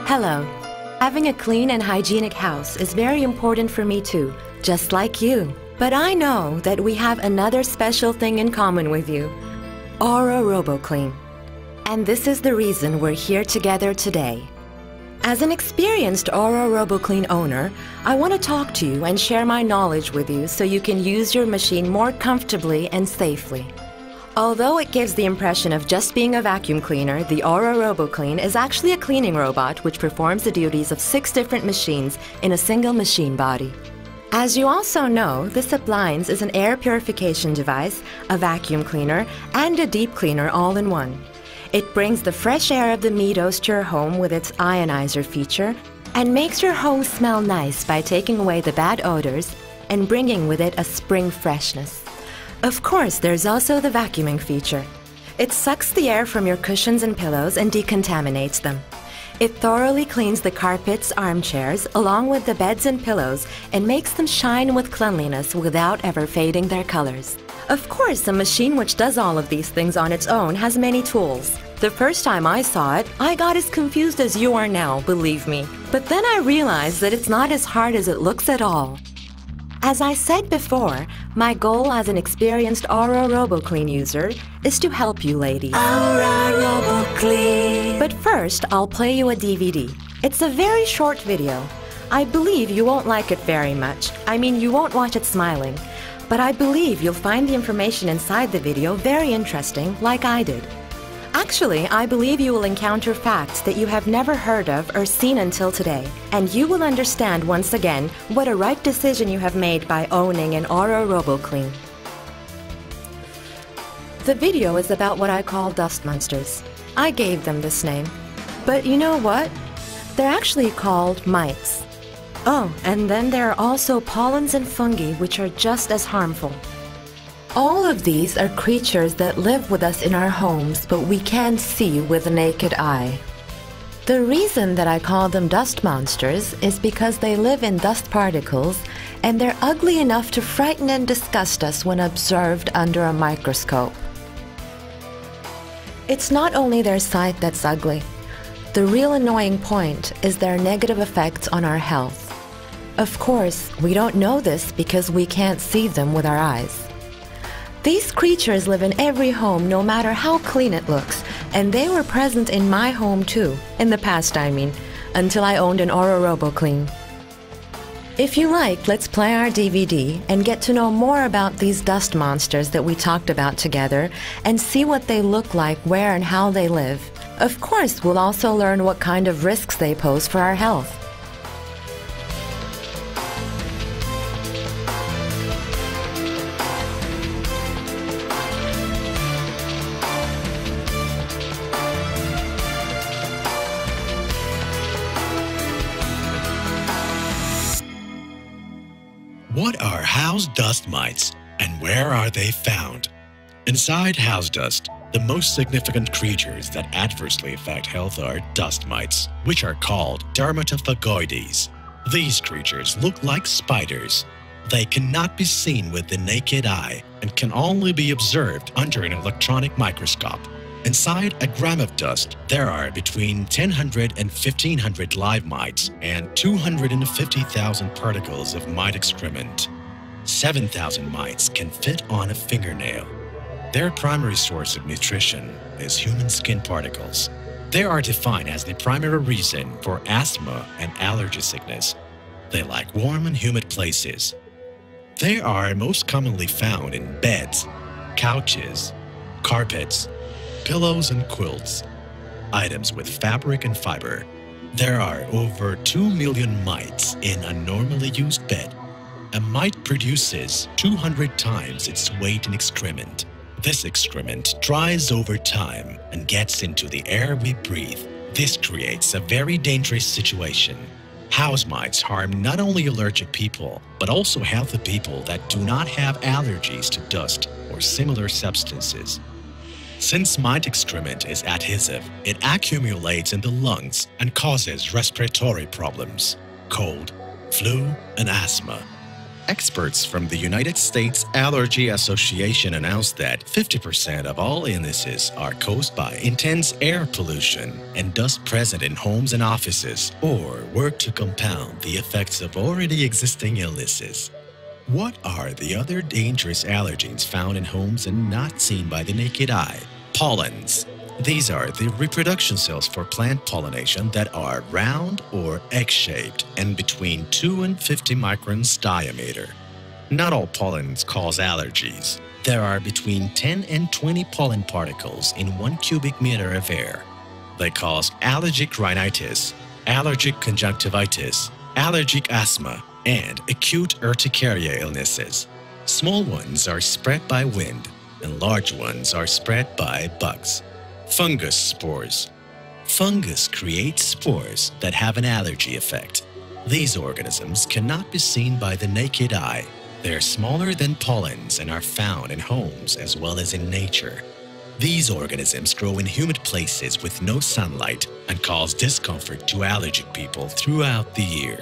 Hello. Having a clean and hygienic house is very important for me too, just like you. But I know that we have another special thing in common with you. Roboclean. And this is the reason we're here together today. As an experienced Roboclean owner, I want to talk to you and share my knowledge with you so you can use your machine more comfortably and safely. Although it gives the impression of just being a vacuum cleaner, the Roboclean is actually a cleaning robot which performs the duties of 6 different machines in a single machine body. As you also know, the SPlus is an air purification device, a vacuum cleaner, and a deep cleaner all in one. It brings the fresh air of the meadows to your home with its ionizer feature and makes your home smell nice by taking away the bad odors and bringing with it a spring freshness. Of course, there's also the vacuuming feature. It sucks the air from your cushions and pillows and decontaminates them. It thoroughly cleans the carpets, armchairs, along with the beds and pillows, and makes them shine with cleanliness without ever fading their colors. Of course, a machine which does all of these things on its own has many tools. The first time I saw it, I got as confused as you are now, believe me. But then I realized that it's not as hard as it looks at all. As I said before, my goal as an experienced Roboclean user is to help you ladies. Roboclean. But first, I'll play you a DVD. It's a very short video. I believe you won't like it very much. I mean, you won't watch it smiling. But I believe you'll find the information inside the video very interesting, like I did. Actually, I believe you will encounter facts that you have never heard of or seen until today, and you will understand once again what a right decision you have made by owning an Roboclean. The video is about what I call dust monsters. I gave them this name. But you know what? They're actually called mites. Oh, and then there are also pollens and fungi, which are just as harmful. All of these are creatures that live with us in our homes, but we can't see with the naked eye. The reason that I call them dust monsters is because they live in dust particles, and they're ugly enough to frighten and disgust us when observed under a microscope. It's not only their sight that's ugly. The real annoying point is their negative effects on our health. Of course, we don't know this because we can't see them with our eyes. These creatures live in every home, no matter how clean it looks, and they were present in my home too, in the past I mean, until I owned an Roboclean. If you like, let's play our DVD and get to know more about these dust monsters that we talked about together and see what they look like, where and how they live. Of course, we'll also learn what kind of risks they pose for our health. What are house dust mites and where are they found? Inside house dust, the most significant creatures that adversely affect health are dust mites, which are called dermatophagoides. These creatures look like spiders. They cannot be seen with the naked eye and can only be observed under an electronic microscope. Inside a gram of dust, there are between 1,000 and 1,500 live mites and 250,000 particles of mite excrement. 7,000 mites can fit on a fingernail. Their primary source of nutrition is human skin particles. They are defined as the primary reason for asthma and allergy sickness. They like warm and humid places. They are most commonly found in beds, couches, carpets, pillows and quilts, items with fabric and fiber. There are over 2 million mites in a normally used bed. A mite produces 200 times its weight in excrement. This excrement dries over time and gets into the air we breathe. This creates a very dangerous situation. House mites harm not only allergic people, but also healthy people that do not have allergies to dust or similar substances. Since mite excrement is adhesive, it accumulates in the lungs and causes respiratory problems, cold, flu, and asthma. Experts from the United States Allergy Association announced that 50% of all illnesses are caused by intense air pollution and dust present in homes and offices, or work to compound the effects of already existing illnesses. What are the other dangerous allergens found in homes and not seen by the naked eye? Pollens. These are the reproduction cells for plant pollination that are round or egg-shaped and between 2 and 50 microns diameter. Not all pollens cause allergies. There are between 10 and 20 pollen particles in 1 cubic meter of air. They cause allergic rhinitis, allergic conjunctivitis, allergic asthma, and acute urticaria illnesses. Small ones are spread by wind, and large ones are spread by bugs. Fungus spores. Fungus creates spores that have an allergy effect. These organisms cannot be seen by the naked eye. They are smaller than pollens and are found in homes as well as in nature. These organisms grow in humid places with no sunlight and cause discomfort to allergic people throughout the year.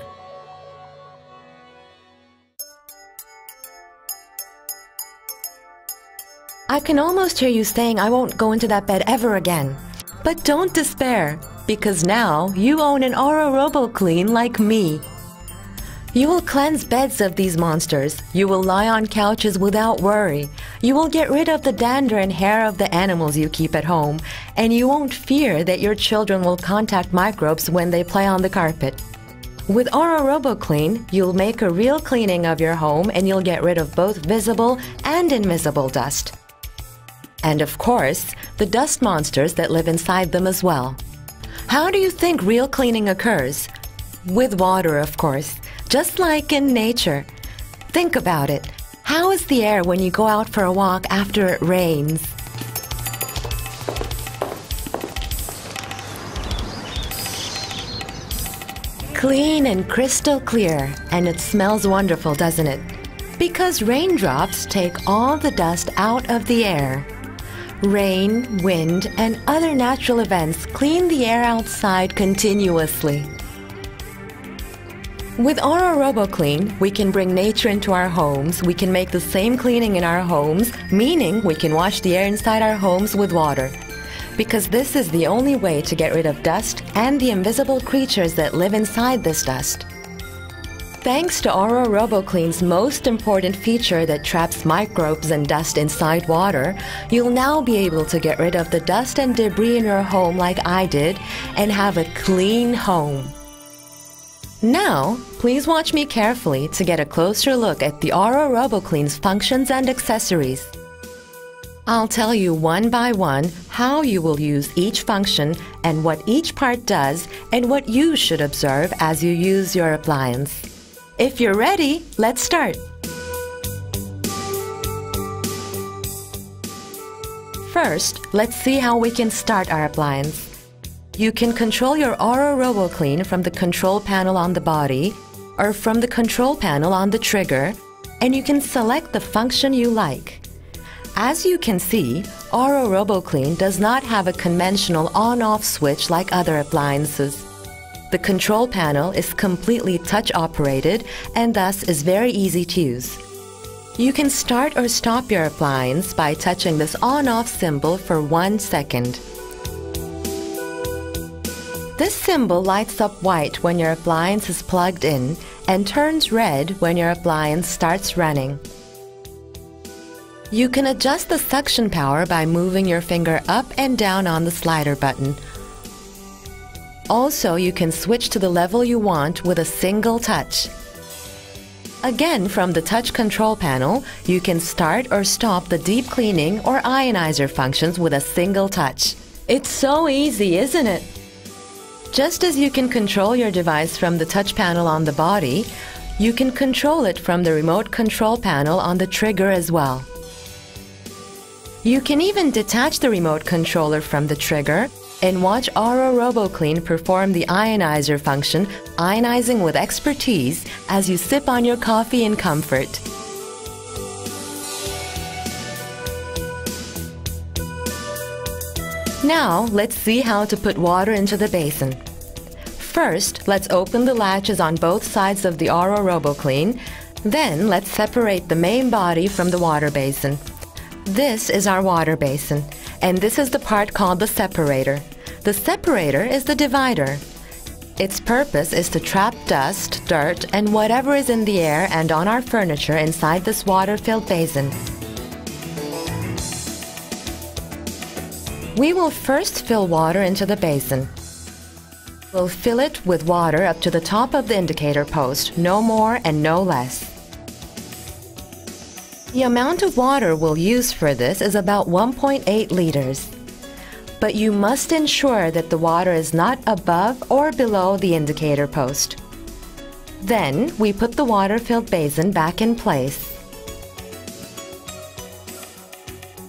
I can almost hear you saying I won't go into that bed ever again. But don't despair, because now you own an Aura Roboclean like me. You will cleanse beds of these monsters. You will lie on couches without worry. You will get rid of the dander and hair of the animals you keep at home, and you won't fear that your children will contact microbes when they play on the carpet. With Aura Roboclean, you'll make a real cleaning of your home and you'll get rid of both visible and invisible dust. And of course, the dust monsters that live inside them as well. How do you think real cleaning occurs? With water, of course, just like in nature. Think about it. How is the air when you go out for a walk after it rains? Clean and crystal clear, and it smells wonderful, doesn't it? Because raindrops take all the dust out of the air. Rain, wind, and other natural events clean the air outside continuously. With Aura Roboclean, we can bring nature into our homes. We can make the same cleaning in our homes, meaning we can wash the air inside our homes with water. Because this is the only way to get rid of dust and the invisible creatures that live inside this dust. Thanks to Aura Roboclean's most important feature that traps microbes and dust inside water, you'll now be able to get rid of the dust and debris in your home like I did and have a clean home. Now, please watch me carefully to get a closer look at the Aura Roboclean's functions and accessories. I'll tell you one by one how you will use each function and what each part does and what you should observe as you use your appliance. If you're ready, let's start. First, let's see how we can start our appliance. You can control your Aura Roboclean from the control panel on the body or from the control panel on the trigger, and you can select the function you like. As you can see, Aura Roboclean does not have a conventional on-off switch like other appliances. The control panel is completely touch-operated and thus is very easy to use. You can start or stop your appliance by touching this on-off symbol for 1 second. This symbol lights up white when your appliance is plugged in and turns red when your appliance starts running. You can adjust the suction power by moving your finger up and down on the slider button. Also, you can switch to the level you want with a single touch. Again, from the touch control panel, you can start or stop the deep cleaning or ionizer functions with a single touch. It's so easy, isn't it? Just as you can control your device from the touch panel on the body, you can control it from the remote control panel on the trigger as well. You can even detach the remote controller from the trigger and watch Aura Roboclean perform the ionizer function, ionizing with expertise as you sip on your coffee in comfort. Now, let's see how to put water into the basin. First, let's open the latches on both sides of the Aura Roboclean. Then let's separate the main body from the water basin. This is our water basin, and this is the part called the separator. The separator is the divider. Its purpose is to trap dust, dirt, and whatever is in the air and on our furniture inside this water-filled basin. We will first fill water into the basin. We'll fill it with water up to the top of the indicator post, no more and no less. The amount of water we'll use for this is about 1.8 liters. But you must ensure that the water is not above or below the indicator post. Then we put the water-filled basin back in place.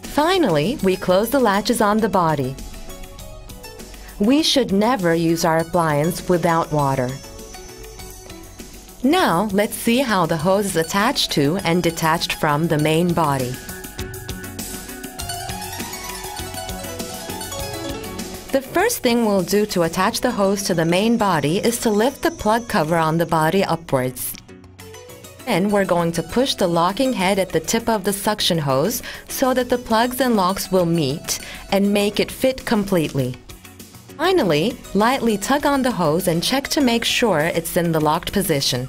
Finally, we close the latches on the body. We should never use our appliance without water. Now, let's see how the hose is attached to and detached from the main body. The first thing we'll do to attach the hose to the main body is to lift the plug cover on the body upwards. Then we're going to push the locking head at the tip of the suction hose so that the plugs and locks will meet and make it fit completely. Finally, lightly tug on the hose and check to make sure it's in the locked position.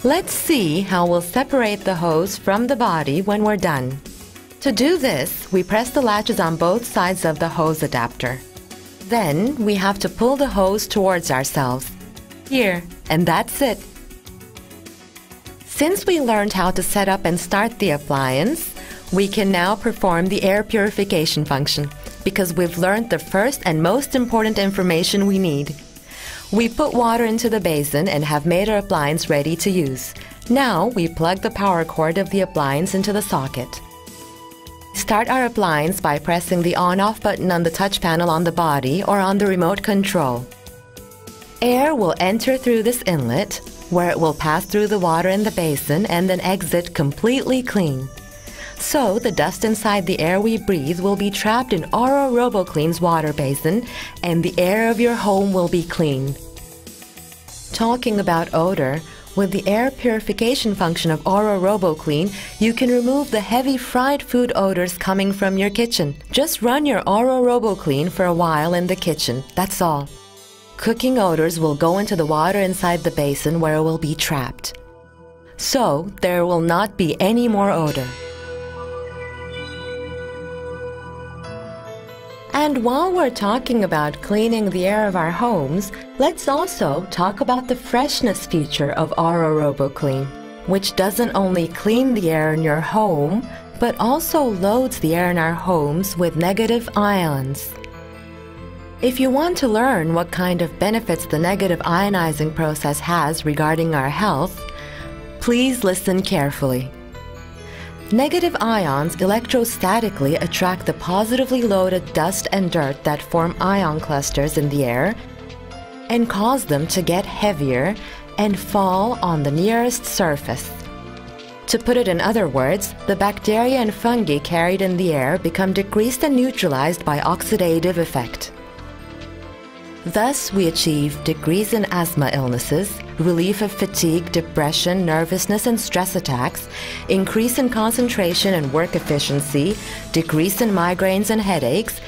Let's see how we'll separate the hose from the body when we're done. To do this, we press the latches on both sides of the hose adapter. Then we have to pull the hose towards ourselves. Here, and that's it. Since we learned how to set up and start the appliance, we can now perform the air purification function because we've learned the first and most important information we need. We put water into the basin and have made our appliance ready to use. Now we plug the power cord of the appliance into the socket. Start our appliance by pressing the on-off button on the touch panel on the body or on the remote control. Air will enter through this inlet, where it will pass through the water in the basin and then exit completely clean. So the dust inside the air we breathe will be trapped in Roboclean's water basin, and the air of your home will be clean. Talking about odor, with the air purification function of Roboclean, you can remove the heavy fried food odors coming from your kitchen. Just run your Roboclean for a while in the kitchen, that's all. Cooking odors will go into the water inside the basin where it will be trapped. So, there will not be any more odor. And while we're talking about cleaning the air of our homes, let's also talk about the freshness feature of Roboclean, which doesn't only clean the air in your home, but also loads the air in our homes with negative ions. If you want to learn what kind of benefits the negative ionizing process has regarding our health, please listen carefully. Negative ions electrostatically attract the positively loaded dust and dirt that form ion clusters in the air and cause them to get heavier and fall on the nearest surface. To put it in other words, the bacteria and fungi carried in the air become decreased and neutralized by oxidative effect. Thus, we achieve decrease in asthma illnesses, relief of fatigue, depression, nervousness, and stress attacks, increase in concentration and work efficiency, decrease in migraines and headaches,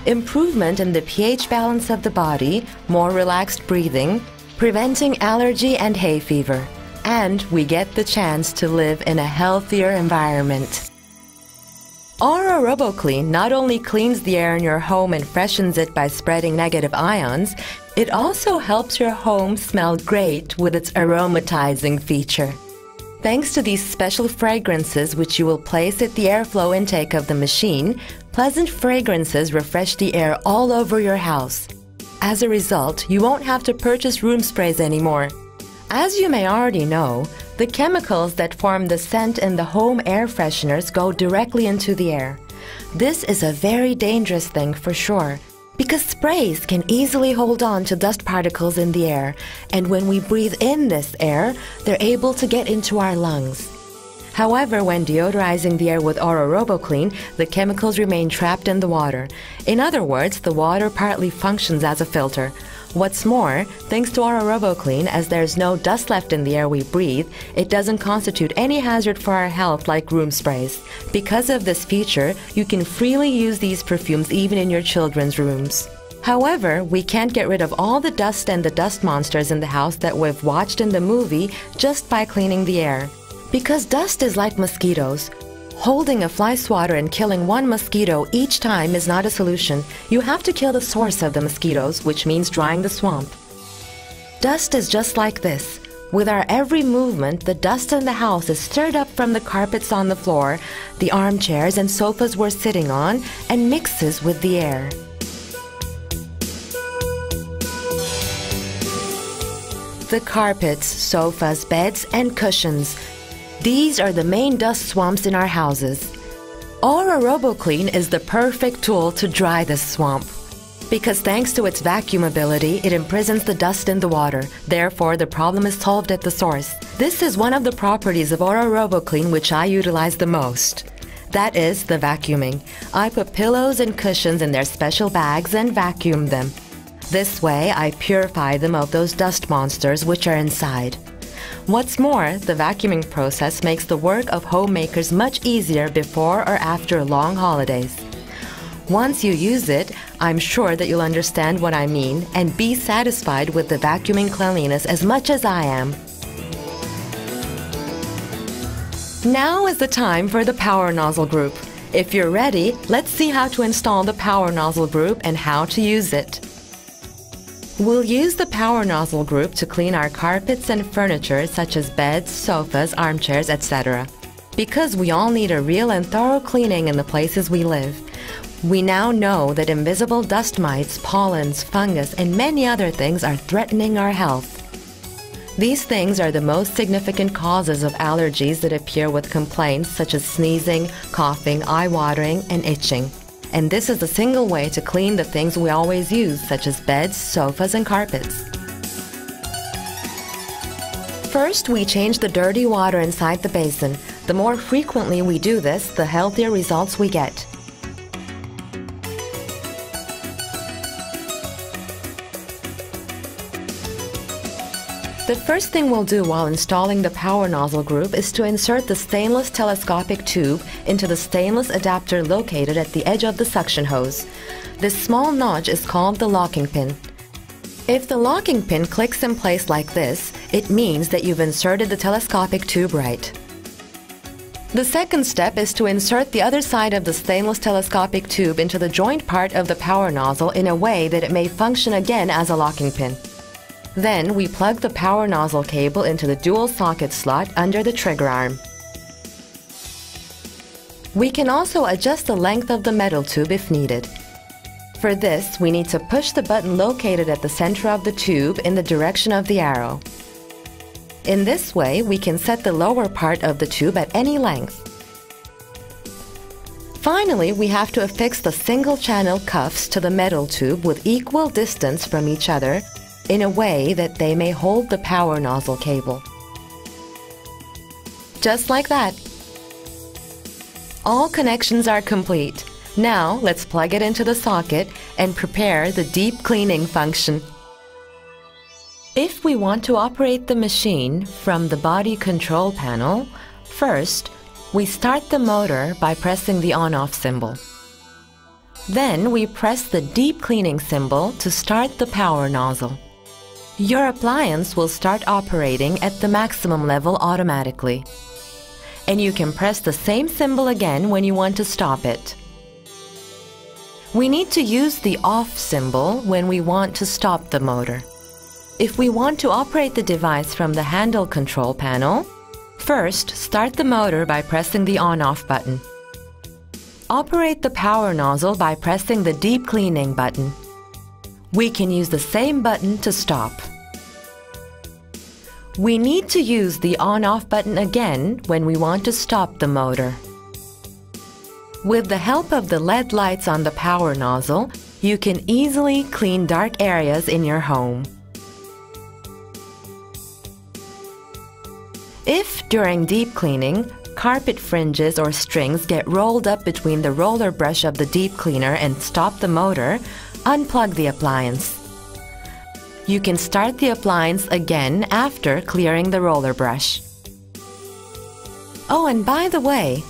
improvement in the pH balance of the body, more relaxed breathing, preventing allergy and hay fever, and we get the chance to live in a healthier environment. Roboclean not only cleans the air in your home and freshens it by spreading negative ions, it also helps your home smell great with its aromatizing feature. Thanks to these special fragrances which you will place at the airflow intake of the machine, pleasant fragrances refresh the air all over your house. As a result, you won't have to purchase room sprays anymore. As you may already know, the chemicals that form the scent in the home air fresheners go directly into the air. This is a very dangerous thing for sure, because sprays can easily hold on to dust particles in the air, and when we breathe in this air, they're able to get into our lungs. However, when deodorizing the air with Roboclean, the chemicals remain trapped in the water. In other words, the water partly functions as a filter. What's more, thanks to our Roboclean, as there's no dust left in the air we breathe, it doesn't constitute any hazard for our health like room sprays. Because of this feature, you can freely use these perfumes even in your children's rooms. However, we can't get rid of all the dust and the dust monsters in the house that we've watched in the movie just by cleaning the air. Because dust is like mosquitoes. Holding a fly swatter and killing one mosquito each time is not a solution. You have to kill the source of the mosquitoes, which means drying the swamp. Dust is just like this. With our every movement, the dust in the house is stirred up from the carpets on the floor, the armchairs and sofas we're sitting on, and mixes with the air. The carpets, sofas, beds, and cushions. These are the main dust swamps in our houses. Our Roboclean is the perfect tool to dry this swamp. Because thanks to its vacuum ability, it imprisons the dust in the water. Therefore, the problem is solved at the source. This is one of the properties of our Roboclean which I utilize the most. That is the vacuuming. I put pillows and cushions in their special bags and vacuum them. This way, I purify them of those dust monsters which are inside. What's more, the vacuuming process makes the work of homemakers much easier before or after long holidays. Once you use it, I'm sure that you'll understand what I mean and be satisfied with the vacuuming cleanliness as much as I am. Now is the time for the power nozzle group. If you're ready, let's see how to install the power nozzle group and how to use it. We'll use the power nozzle group to clean our carpets and furniture such as beds, sofas, armchairs, etc. Because we all need a real and thorough cleaning in the places we live. We now know that invisible dust mites, pollens, fungus, and many other things are threatening our health. These things are the most significant causes of allergies that appear with complaints such as sneezing, coughing, eye watering, and itching. And this is a single way to clean the things we always use, such as beds, sofas, and carpets. First, we change the dirty water inside the basin. The more frequently we do this, the healthier results we get. The first thing we'll do while installing the power nozzle group is to insert the stainless telescopic tube into the stainless adapter located at the edge of the suction hose. This small notch is called the locking pin. If the locking pin clicks in place like this, it means that you've inserted the telescopic tube right. The second step is to insert the other side of the stainless telescopic tube into the joint part of the power nozzle in a way that it may function again as a locking pin. Then we plug the power nozzle cable into the dual socket slot under the trigger arm. We can also adjust the length of the metal tube if needed. For this, we need to push the button located at the center of the tube in the direction of the arrow. In this way, we can set the lower part of the tube at any length. Finally, we have to affix the single-channel cuffs to the metal tube with equal distance from each other in a way that they may hold the power nozzle cable. Just like that. All connections are complete. Now, let's plug it into the socket and prepare the deep cleaning function. If we want to operate the machine from the body control panel, first, we start the motor by pressing the on-off symbol. Then we press the deep cleaning symbol to start the power nozzle. Your appliance will start operating at the maximum level automatically. And you can press the same symbol again when you want to stop it. We need to use the off symbol when we want to stop the motor. If we want to operate the device from the handle control panel, first start the motor by pressing the on-off button. Operate the power nozzle by pressing the deep cleaning button. We can use the same button to stop. We need to use the on-off button again when we want to stop the motor. With the help of the LED lights on the power nozzle, you can easily clean dark areas in your home. If, during deep cleaning, carpet fringes or strings get rolled up between the roller brush of the deep cleaner and stop the motor, unplug the appliance. You can start the appliance again after clearing the roller brush. Oh, and by the way,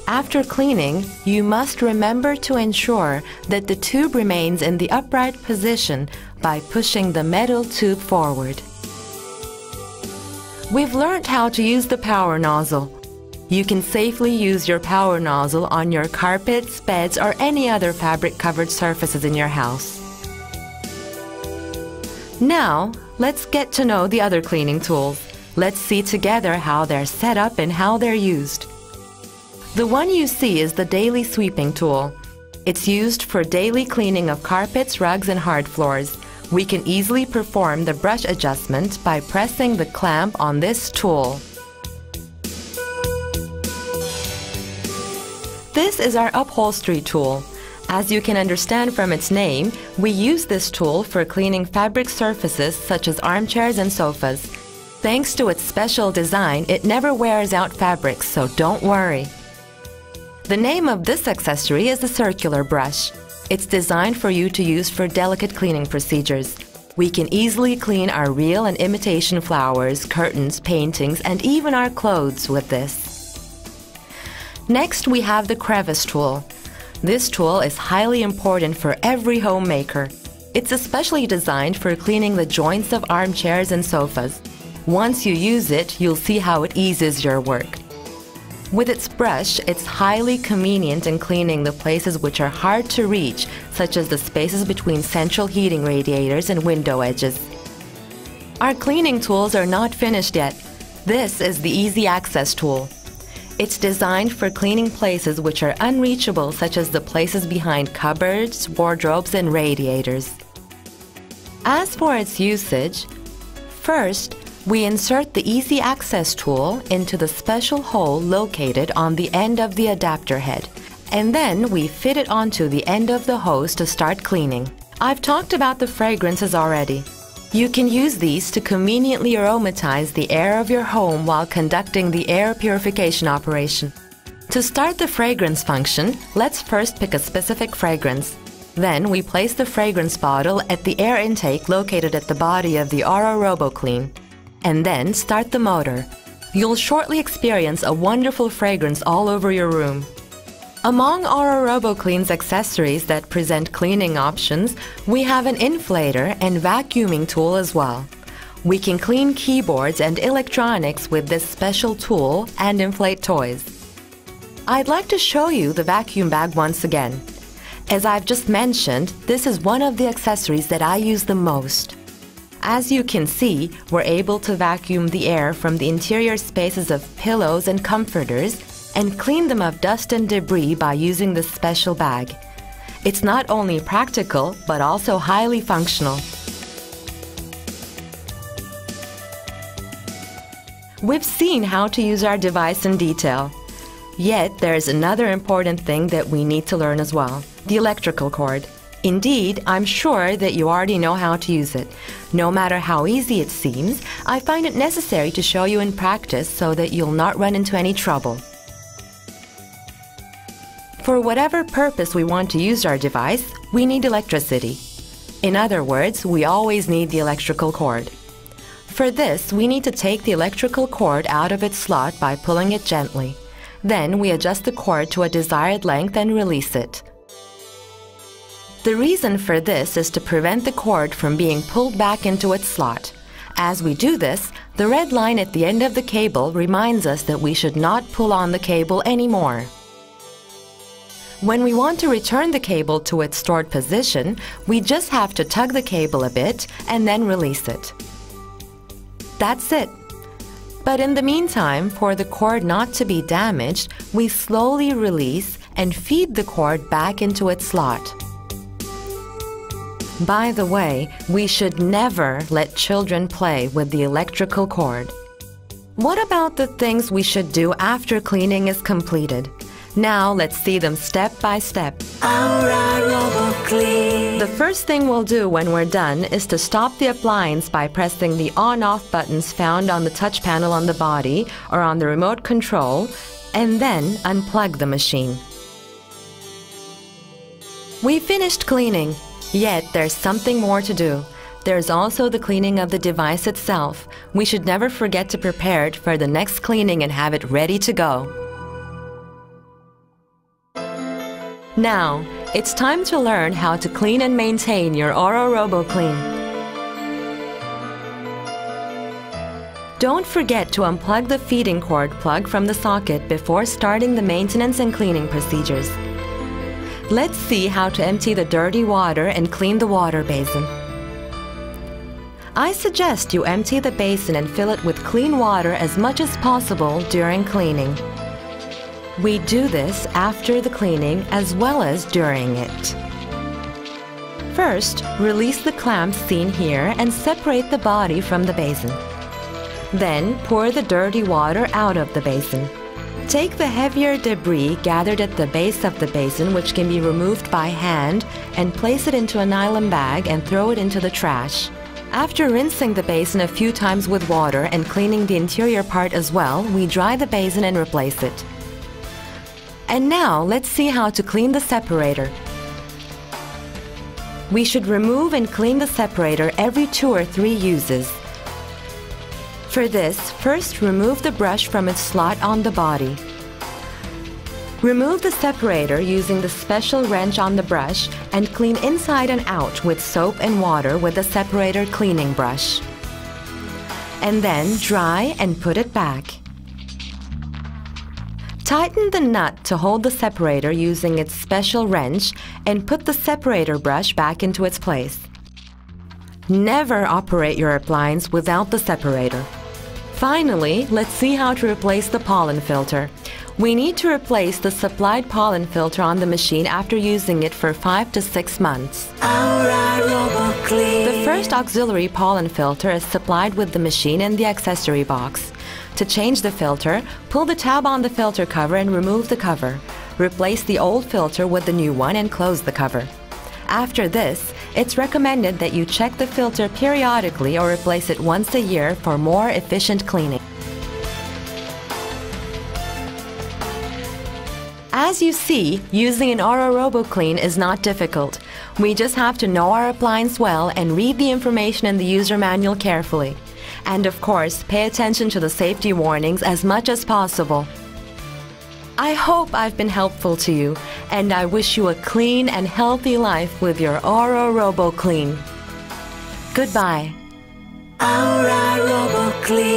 after cleaning, you must remember to ensure that the tube remains in the upright position by pushing the metal tube forward. We've learned how to use the power nozzle. You can safely use your power nozzle on your carpets, beds, or any other fabric-covered surfaces in your house. Now, let's get to know the other cleaning tools. Let's see together how they're set up and how they're used. The one you see is the daily sweeping tool. It's used for daily cleaning of carpets, rugs, and hard floors. We can easily perform the brush adjustment by pressing the clamp on this tool. This is our upholstery tool. As you can understand from its name, we use this tool for cleaning fabric surfaces such as armchairs and sofas. Thanks to its special design, it never wears out fabrics, so don't worry. The name of this accessory is the circular brush. It's designed for you to use for delicate cleaning procedures. We can easily clean our real and imitation flowers, curtains, paintings, and even our clothes with this. Next, we have the crevice tool. This tool is highly important for every homemaker. It's especially designed for cleaning the joints of armchairs and sofas. Once you use it, you'll see how it eases your work. With its brush, it's highly convenient in cleaning the places which are hard to reach, such as the spaces between central heating radiators and window edges. Our cleaning tools are not finished yet. This is the Easy Access tool. It's designed for cleaning places which are unreachable, such as the places behind cupboards, wardrobes, and radiators. As for its usage, first, we insert the Easy Access tool into the special hole located on the end of the adapter head, and then we fit it onto the end of the hose to start cleaning. I've talked about the fragrances already. You can use these to conveniently aromatize the air of your home while conducting the air purification operation. To start the fragrance function, let's first pick a specific fragrance. Then we place the fragrance bottle at the air intake located at the body of the Roboclean, and then start the motor. You'll shortly experience a wonderful fragrance all over your room. Among our Roboclean's accessories that present cleaning options, we have an inflator and vacuuming tool as well. We can clean keyboards and electronics with this special tool and inflate toys. I'd like to show you the vacuum bag once again. As I've just mentioned, this is one of the accessories that I use the most. As you can see, we're able to vacuum the air from the interior spaces of pillows and comforters and clean them of dust and debris by using this special bag. It's not only practical, but also highly functional. We've seen how to use our device in detail. Yet, there's another important thing that we need to learn as well: the electrical cord. Indeed, I'm sure that you already know how to use it. No matter how easy it seems, I find it necessary to show you in practice so that you'll not run into any trouble. For whatever purpose we want to use our device, we need electricity. In other words, we always need the electrical cord. For this, we need to take the electrical cord out of its slot by pulling it gently. Then we adjust the cord to a desired length and release it. The reason for this is to prevent the cord from being pulled back into its slot. As we do this, the red line at the end of the cable reminds us that we should not pull on the cable anymore. When we want to return the cable to its stored position, we just have to tug the cable a bit and then release it. That's it. But in the meantime, for the cord not to be damaged, we slowly release and feed the cord back into its slot. By the way, we should never let children play with the electrical cord. What about the things we should do after cleaning is completed? Now let's see them step by step. The first thing we'll do when we're done is to stop the appliance by pressing the on-off buttons found on the touch panel on the body or on the remote control, and then unplug the machine. We finished cleaning. Yet there's something more to do. There's also the cleaning of the device itself. We should never forget to prepare it for the next cleaning and have it ready to go. Now, it's time to learn how to clean and maintain your Roboclean. Don't forget to unplug the feeding cord plug from the socket before starting the maintenance and cleaning procedures. Let's see how to empty the dirty water and clean the water basin. I suggest you empty the basin and fill it with clean water as much as possible during cleaning. We do this after the cleaning as well as during it. First, release the clamps seen here and separate the body from the basin. Then, pour the dirty water out of the basin. Take the heavier debris gathered at the base of the basin, which can be removed by hand, and place it into a nylon bag and throw it into the trash. After rinsing the basin a few times with water and cleaning the interior part as well, we dry the basin and replace it. And now, let's see how to clean the separator. We should remove and clean the separator every 2 or 3 uses. For this, first remove the brush from its slot on the body. Remove the separator using the special wrench on the brush and clean inside and out with soap and water with the separator cleaning brush. And then dry and put it back. Tighten the nut to hold the separator using its special wrench and put the separator brush back into its place. Never operate your appliance without the separator. Finally, let's see how to replace the pollen filter. We need to replace the supplied pollen filter on the machine after using it for 5 to 6 months. The first auxiliary pollen filter is supplied with the machine and the accessory box. To change the filter, pull the tab on the filter cover and remove the cover. Replace the old filter with the new one and close the cover. After this, it's recommended that you check the filter periodically or replace it once a year for more efficient cleaning. As you see, using an Roboclean is not difficult. We just have to know our appliance well and read the information in the user manual carefully. And of course, pay attention to the safety warnings as much as possible. I hope I've been helpful to you, and I wish you a clean and healthy life with your Roboclean. Goodbye. Roboclean.